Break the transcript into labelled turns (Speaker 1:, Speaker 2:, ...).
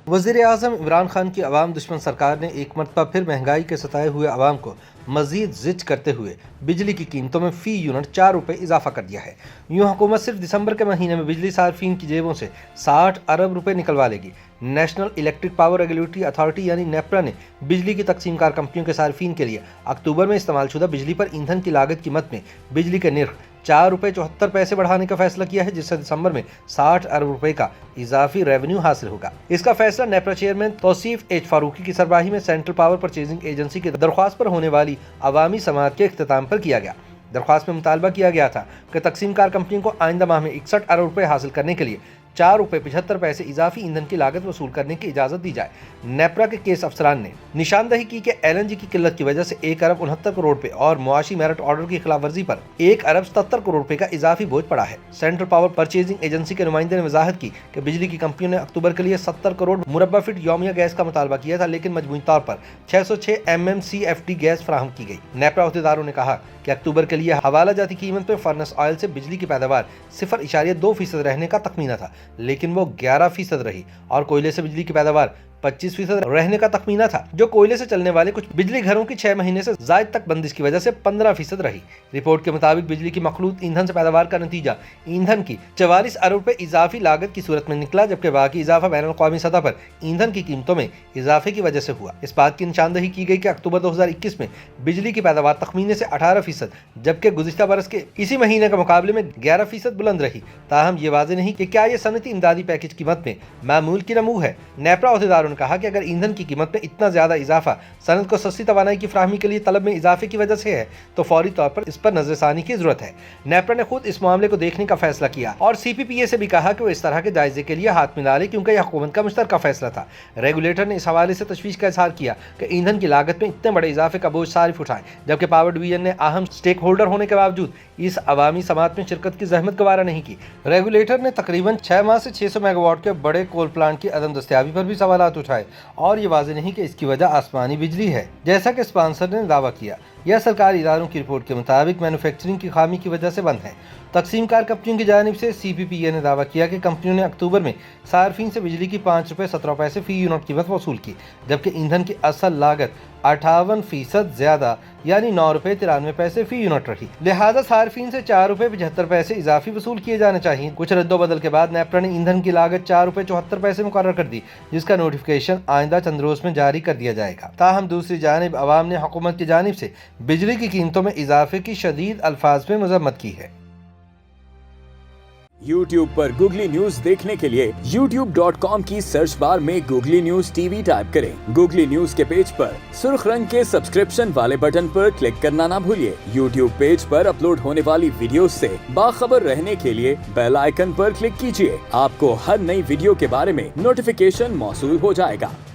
Speaker 1: वज़ीर आज़म इमरान खान की अवाम दुश्मन सरकार ने एक मरतबा फिर महंगाई के सताए हुए अवाम को मजीद जिच करते हुए बिजली की कीमतों में फ़ी यूनिट 4 रुपये इजाफा कर दिया है। यूँ हुकूमत सिर्फ दिसंबर के महीने में बिजली सार्फिन की जेबों से 60 अरब रुपये निकलवा लेगी। National electric power regulatory authority यानी नेपरा ने बिजली की तकसीमकार कंपनियों के सार्फिन के लिए अक्टूबर में इस्तेमाल शुदा बिजली पर ईंधन की लागत कीमत में बिजली के निर्ख 4 रुपये 74 पैसे बढ़ाने का फैसला किया है, जिससे दिसंबर में 60 अरब रुपए का इजाफी रेवेन्यू हासिल होगा। इसका फैसला नेपरा चेयरमैन तौसीफ एच फारूकी की सरबराही में सेंट्रल पावर परचेजिंग एजेंसी की दरख्वास्त पर होने वाली अवामी समाअत के इख्तिताम पर किया गया। दरख्वास्त में मुतालबा किया गया था कि तकसीमकार कंपनियों को आइंदा माह में 61 अरब रुपए हासिल करने के लिए 4 रुपये 75 पैसे इजाफी ईंधन की लागत वसूल करने की इजाज़त दी जाए। नेपरा के केस अफसरान ने निशानदही की कि LNG की किल्लत की वजह से 1 अरब 69 करोड़ रुपए और मुआशी मेरिट ऑर्डर की खिलाफ वर्जी पर 1 अरब 77 करोड़ रुपए का इजाफी बोझ पड़ा है। सेंट्रल पावर परचेजिंग एजेंसी के नुमाइंदे ने वजाहत की कि बिजली की कंपनियों ने अक्टूबर के लिए 70 करोड़ मुरब्बा फीट यौमिया गैस का मुतालबा किया था, लेकिन मजमूई तौर पर 606 MMCFD गैस फराहम की गई। नेपरा अहदेदारों ने कहा कि अक्टूबर के लिए हवाला जाती कीमत में फर्नेस ऑयल से बिजली की पैदावार 0.2% रहने का तखमीना था, लेकिन वो 11% रही और कोयले से बिजली की पैदावार 25% रहने का तखमीना था, जो कोयले से चलने वाले कुछ बिजली घरों की 6 महीने से जायद तक बंदिश की वजह से 15% रही। रिपोर्ट के मुताबिक बिजली की मखलूत ईंधन से पैदावार का नतीजा ईंधन की 44 अरब रुपए इजाफी लागत की सूरत में निकला, जबकि बाकी इजाफा बैनुल-अक़वामी सतह पर ईंधन की कीमतों में इजाफे की वजह से हुआ। इस बात की निशानदही की गई कि अक्टूबर 2021 में बिजली की पैदावार तखमीने से 18%, जबकि गुज़िश्ता बरस के इसी महीने के मुकाबले में 11% बुलंद रही। ताहम ये वाज़ेह नहीं कि क्या ये सनती इमदादी पैकेज कीमत में मामूल की नमू है। नेपरा अहदेदारों ने कहा कि अगर ईंधन की कीमत में इतना ज्यादा इजाफा सनत को सस्ती तवानाई की फराहमी के लिए तलब में इजाफे की वजह से है, तो फौरी तौर पर इस पर नजरसानी की जरूरत है। नेपरा ने खुद इस मामले को देखने का फैसला किया और CPPA से भी कहा कि वो इस तरह के जायजे के लिए हाथ मिला ले, क्योंकि यह हुकूमत का मुश्तरका फैसला था। रेगुलेटर ने इस हवाले से तशवीश का इजहार किया कि ईंधन की लागत में इतने बड़े इजाफे का बोझ सारिफ उठाए, जबकि पावर डिवीजन ने अहम स्टेक होल्डर होने के बावजूद इस अवामी समाअत में शिरकत की जहमत गवारा नहीं की। रेगुलेटर ने तकरीबन 6 माह से 600 मेगावाट के बड़े कोल प्लांट की अदम दस्तयाबी पर भी सवालात उठाए और ये वाज़ेह नहीं कि इसकी वजह आसमानी बिजली है, जैसा कि स्पॉन्सर ने दावा किया। यह सरकारी इदारों की रिपोर्ट के मुताबिक मैन्युफैक्चरिंग की खामी की वजह से बंद है। तकसीमकार कंपनियों की जानिब से CPPA ने दावा किया कि कंपनियों ने अक्टूबर में सार्फिन से बिजली की 5 रुपये 17 पैसे फी यूनिट कीमत वसूल की, जबकि ईंधन की असल लागत 58% ज्यादा यानी 9 रुपये 93 पैसे फी यूनिट रही। लिहाजा सार्फिन से 4 रुपये 75 पैसे इजाफी वसूल किए जाने चाहिए। कुछ रद्दोबदल के बाद नेपरा ने ईंधन की लागत 4 रुपये 74 पैसे मुकर्रर कर दी, जिसका नोटिफिकेशन आइंदा चंद रोज में जारी कर दिया जाएगा। ताहम दूसरी जानिब अवाम ने हुकूमत की जानिब से बिजली की कीमतों में इजाफे की शदीद अल्फाज में मजम्मत की है।
Speaker 2: YouTube पर गूगली न्यूज देखने के लिए youtube.com की सर्च बार में गूगली न्यूज TV टाइप करें। गूगली न्यूज के पेज पर सुर्ख रंग के सब्सक्रिप्शन वाले बटन पर क्लिक करना ना भूलिए। YouTube पेज पर अपलोड होने वाली वीडियोस से बाखबर रहने के लिए बेल आइकन पर क्लिक कीजिए। आपको हर नई वीडियो के बारे में नोटिफिकेशन मौसूल हो जाएगा।